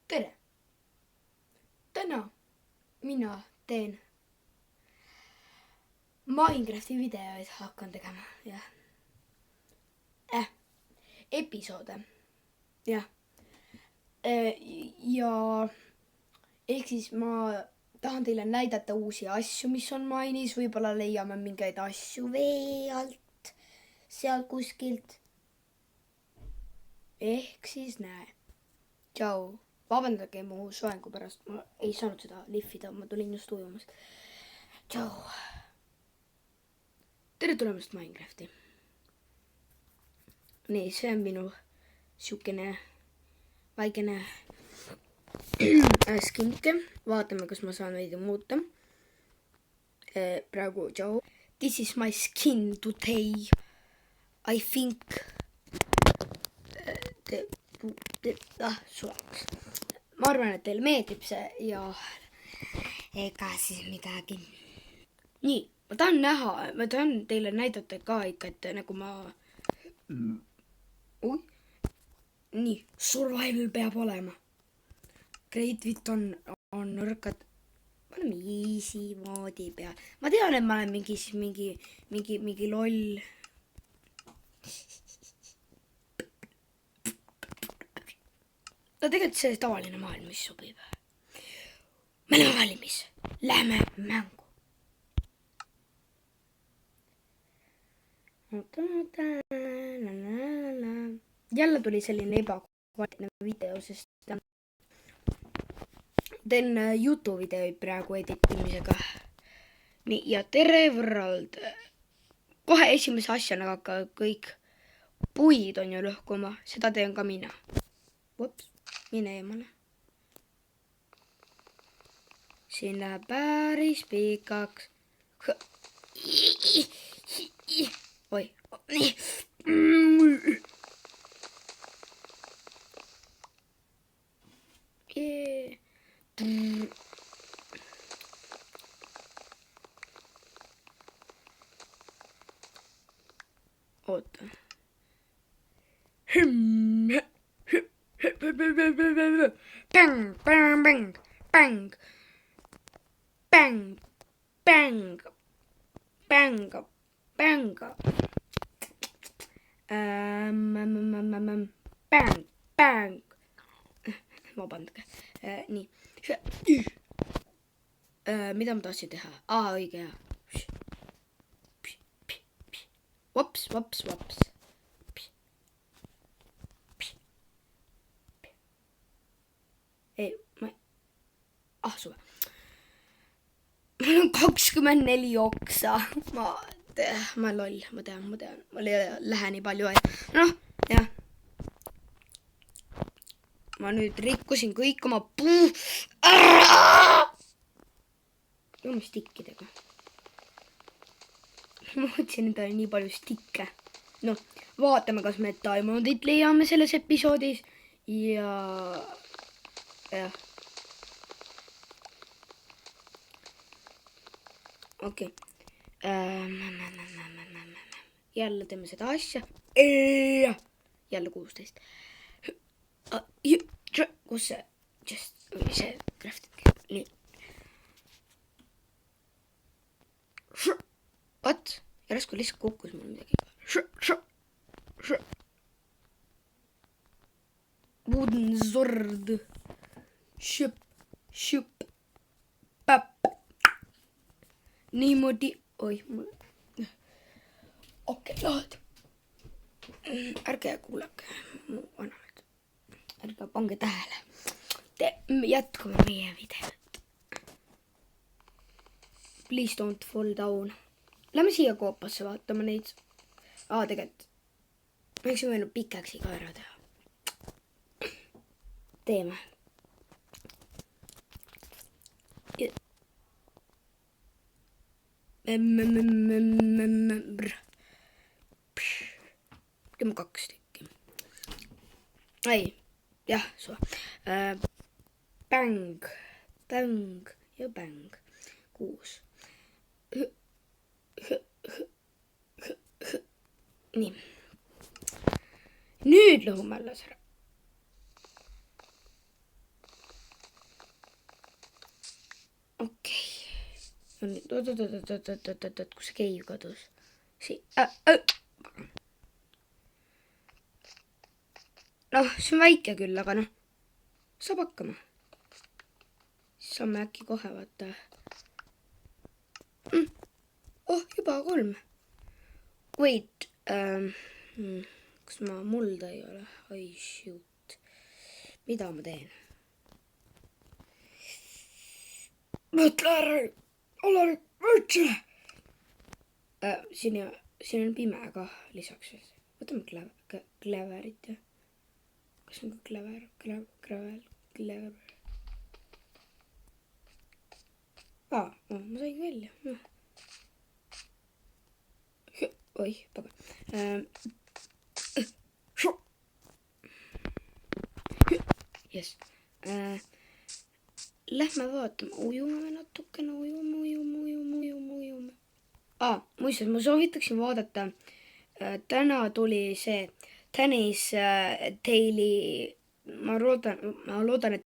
tere! Täna mina teen Minecrafti videoid hakkan tegema, jah. Episoode, jah. Ja ehk siis ma tahan teile näidata uusi asju, mis on Mine'is. Võib-olla leiame mingeid asju vee alt, sealt kuskilt. Ehk siis näe. Tšau. Vabandage mu soengu pärast, ma ei saanud seda lihvida, ma tulin just ujumast. Tšau. Tere tulemast Minecrafti. Nii, see on minu siukene väikene skinke. Vaatame, kas ma saan veidi muuta. Praegu tšau. This is my skin today. I think sulaks. Ma arvan, et teile meeldib see ja ega siis midagi. Nii, ma tahan teile näidata ka ikka, et nagu ma nii, survival peab olema. Great Wit on nõrkad. Paneme easy moodi peal. Ma tean, et ma olen mingi loll. No tegelikult see tavaline maailm, mis sobib. Me oleme valmis. Lähme mängu. Jälle tuli selline ebakvaliteetne video, sest teen jutuvideoid praegu editimisega. Nii, ja tere võrrald. Kohe esimese asjana hakkavad kõik puid on ju lõhkuma. Seda teen ka mina. Ups, mine eemale. Siin läheb päris pikaks. Oi. Oota. Bang, bang, bang, bang. Bang, bang, bang, bang. Bang, bang. Vabandage. Nii. Mida ma tahtsin teha? Õige, jah. Vops. Ei, suve. Mul on 24 oksa. Ma loll, ma tean. Mul ei lähe nii palju aega. Noh, jah. Ma nüüd rikkusin kõik oma puu. Jumme stikkidega. Ma mõtlesin, et on nii palju stikke. Noh, vaatame, kas me diamondit leiame selles episoodis. Ja... jah. Okei. Jälle teeme seda asja. Jälle 16. Kus see? See craftitki. Nii. What? Järsku lihtsalt kukkus mul midagi. Wooden sword. Šup. Papp. Niimoodi. Oi, mul... Okei, lahti. Ärge kuulake mu vanaid. Ärge pange tähele. Jätkame meie videot. Please don't fall down. Lähme siia koopasse vaatama neid. Tegelikult. Ma võiks võinud pikaks iga ära teha. Teeme. Teeme 2 tükki. Ei, jah, suva. Bang ja bang. 6. Nii. Nüüd lõhume alles ära. oot, kus see keiv kadus? Noh, see on väike küll, aga noh, saab hakkama. Siis saame äkki kohe vaata. Oh, juba 3. Wait, kas ma mulda ei ole? Oi, shoot. Mida ma teen? Mõtle ära, Alari, mõtle! Siin on pime ka lisaks. Võtame kleverit ja. Kas on ka klever? Ma sain välja. Oi, pagan. Yes. Lähme vaatame, ujume natukene, ujume. Muistes, ma soovitaksin vaadata, täna tuli see Tennis Daily, ma loodan, et